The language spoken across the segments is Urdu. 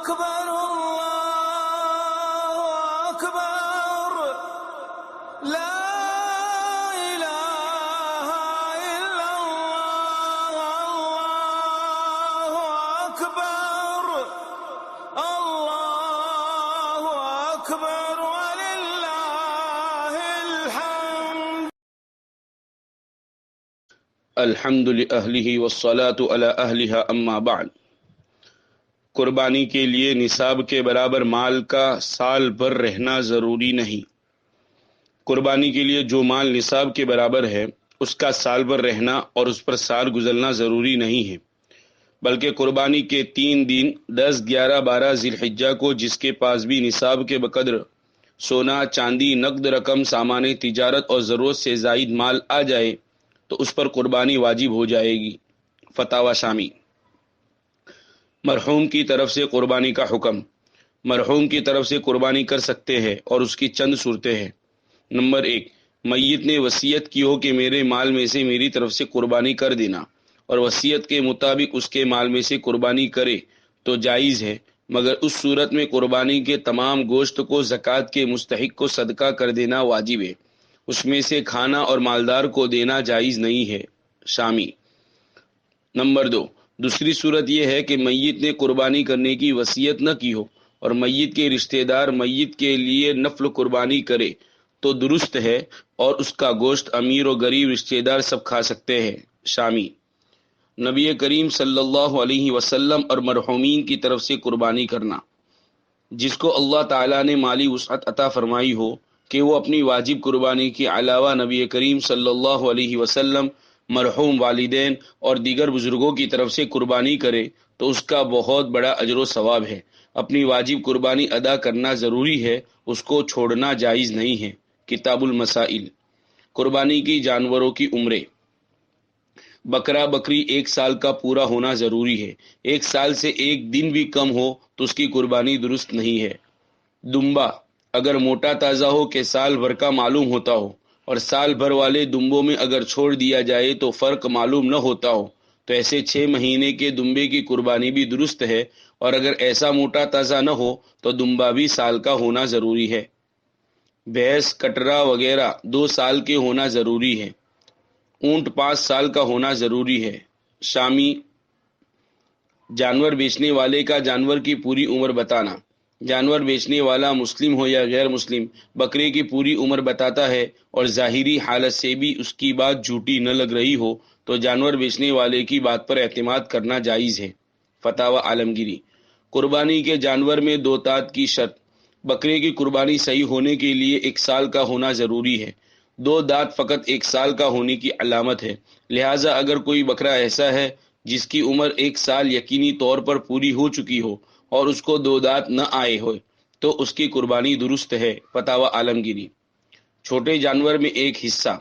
أكبر الله أكبر لا إله إلا الله الله أكبر الله أكبر ولله الحمد. الحمد لأہلہ والصلاة علی اہلہا اما بعد. قربانی کے لیے نصاب کے برابر مال کا سال بھر رہنا ضروری نہیں. قربانی کے لیے جو مال نصاب کے برابر ہے اس کا سال بھر رہنا اور اس پر سال گزرنا ضروری نہیں ہے، بلکہ قربانی کے 3 دن 10، 11، 12 ذی الحجہ کو جس کے پاس بھی نصاب کے بقدر سونا، چاندی، نقد رقم، سامان تجارت اور ضرورت سے زائد مال آ جائے تو اس پر قربانی واجب ہو جائے گی. فتاوی شامی. مرحوم کی طرف سے قربانی کا حکم. مرحوم کی طرف سے قربانی کر سکتے ہیں اور اس کی چند صورتیں ہیں. نمبر 1، میت نے وصیت کی ہو کہ میرے مال میں سے میری طرف سے قربانی کر دینا، اور وصیت کے مطابق اس کے مال میں سے قربانی کرے تو جائز ہے، مگر اس صورت میں قربانی کے تمام گوشت کو زکوٰۃ کے مستحق کو صدقہ کر دینا واجب ہے، اس میں سے کھانا اور مالدار کو دینا جائز نہیں ہے. شامی. نمبر 2، دوسری صورت یہ ہے کہ میت نے قربانی کرنے کی وصیت نہ کی ہو اور میت کے رشتہ دار میت کے لیے نفل قربانی کرے تو درست ہے، اور اس کا گوشت امیر و غریب رشتہ دار سب کھا سکتے ہیں. شامی. نبی کریم صلی اللہ علیہ وسلم اور مرحومین کی طرف سے قربانی کرنا. جس کو اللہ تعالیٰ نے مالی وسعت عطا فرمائی ہو کہ وہ اپنی واجب قربانی کے علاوہ نبی کریم صلی اللہ علیہ وسلم، مرحوم والدین اور دیگر بزرگوں کی طرف سے قربانی کرے تو اس کا بہت بڑا اجر و ثواب ہے. اپنی واجب قربانی ادا کرنا ضروری ہے، اس کو چھوڑنا جائز نہیں ہے. کتاب المسائل. قربانی کی جانوروں کی عمریں. بکرا بکری 1 سال کا پورا ہونا ضروری ہے. 1 سال سے 1 دن بھی کم ہو تو اس کی قربانی درست نہیں ہے. دمبا اگر موٹا تازہ ہو کہ سال بھر کا معلوم ہوتا ہو، اور سال بھر والے دمبوں میں اگر چھوڑ دیا جائے تو فرق معلوم نہ ہوتا ہو، تو ایسے 6 مہینے کے دمبے کی قربانی بھی درست ہے، اور اگر ایسا موٹا تازہ نہ ہو تو دمبا بھی سال کا ہونا ضروری ہے. بھینس، کٹرا وغیرہ 2 سال کے ہونا ضروری ہے. اونٹ 5 سال کا ہونا ضروری ہے. شامی. جانور بیچنے والے کا جانور کی پوری عمر بتانا. جانور بیچنے والا مسلم ہو یا غیر مسلم بکرے کی پوری عمر بتاتا ہے اور ظاہری حالت سے بھی اس کی بات جھوٹی نہ لگ رہی ہو تو جانور بیچنے والے کی بات پر اعتماد کرنا جائز ہے. فتاوی عالمگیری. قربانی کے جانور میں 2 تات کی شرط. بکرے کی قربانی صحیح ہونے کے لیے 1 سال کا ہونا ضروری ہے. 2 دانت فقط 1 سال کا ہونے کی علامت ہے، لہٰذا اگر کوئی بکرا ایسا ہے جس کی عمر 1 سال یقینی طور پر پوری ہو چکی ہو اور اس کو 2 دانت نہ آئے ہوئے تو اس کی قربانی درست ہے. فتاوی عالمگیری. چھوٹے جانور میں 1 حصہ.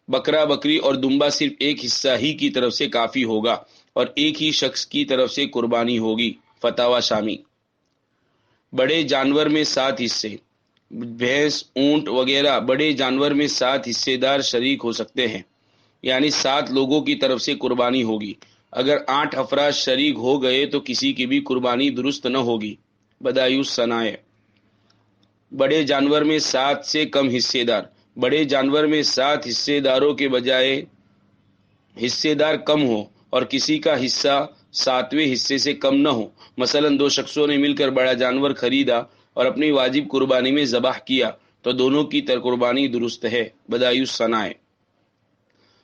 بکرا بکری اور دمبا صرف 1 حصہ ہی کی طرف سے کافی ہوگا اور ایک ہی شخص کی طرف سے قربانی ہوگی. فتاوی شامی. بڑے جانور میں 7 حصے. بھینس، اونٹ وغیرہ بڑے جانور میں 7 حصے دار شریک ہو سکتے ہیں، یعنی 7 لوگوں کی طرف سے قربانی ہوگی. اگر 8 افراد شریک ہو گئے تو کسی کی بھی قربانی درست نہ ہوگی. بدائع الصنائع. بڑے جانور میں 7 سے کم حصے دار. بڑے جانور میں 7 حصے داروں کے بجائے حصے دار کم ہو اور کسی کا حصہ 7ویں حصے سے کم نہ ہو. مثلا 2 شخصوں نے مل کر بڑا جانور خریدا اور اپنی واجب قربانی میں ذبح کیا تو دونوں کی قربانی درست ہے. بدائع الصنائع.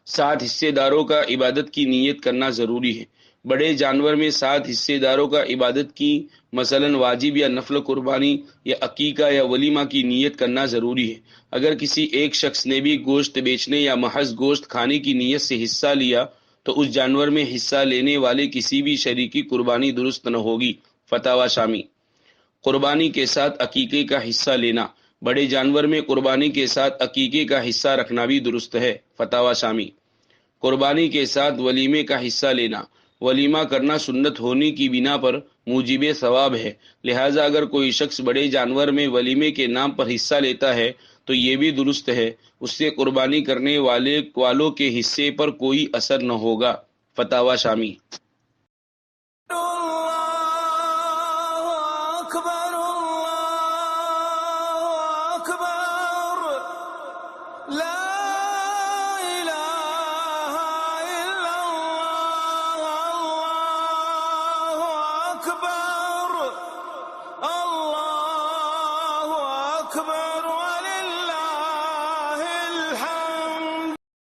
7 حصے داروں کا عبادت کی نیت کرنا ضروری ہے. بڑے جانور میں 7 حصے داروں کا عبادت کی مثلا واجب یا نفل قربانی یا عقیقہ یا ولیمہ کی نیت کرنا ضروری ہے. اگر کسی ایک شخص نے بھی گوشت بیچنے یا محض گوشت کھانے کی نیت سے حصہ لیا تو اس جانور میں حصہ لینے والے کسی بھی شریک کی قربانی درست نہ ہوگی. فتاوی شامی. قربانی کے ساتھ عقیقے کا حصہ لینا. بڑے جانور میں قربانی کے ساتھ عقیقے کا حصہ رکھنا بھی درست ہے. فتاوی شامی. قربانی کے ساتھ ولیمے کا حصہ لینا. ولیمہ کرنا سنت ہونے کی بنا پر موجب ثواب ہے، لہٰذا اگر کوئی شخص بڑے جانور میں ولیمے کے نام پر حصہ لیتا ہے تو یہ بھی درست ہے، اس سے قربانی کرنے والوں کے حصے پر کوئی اثر نہ ہوگا. فتاوی شامی. الله أكبر الله أكبر لا إله إلا الله الله أكبر الله أكبر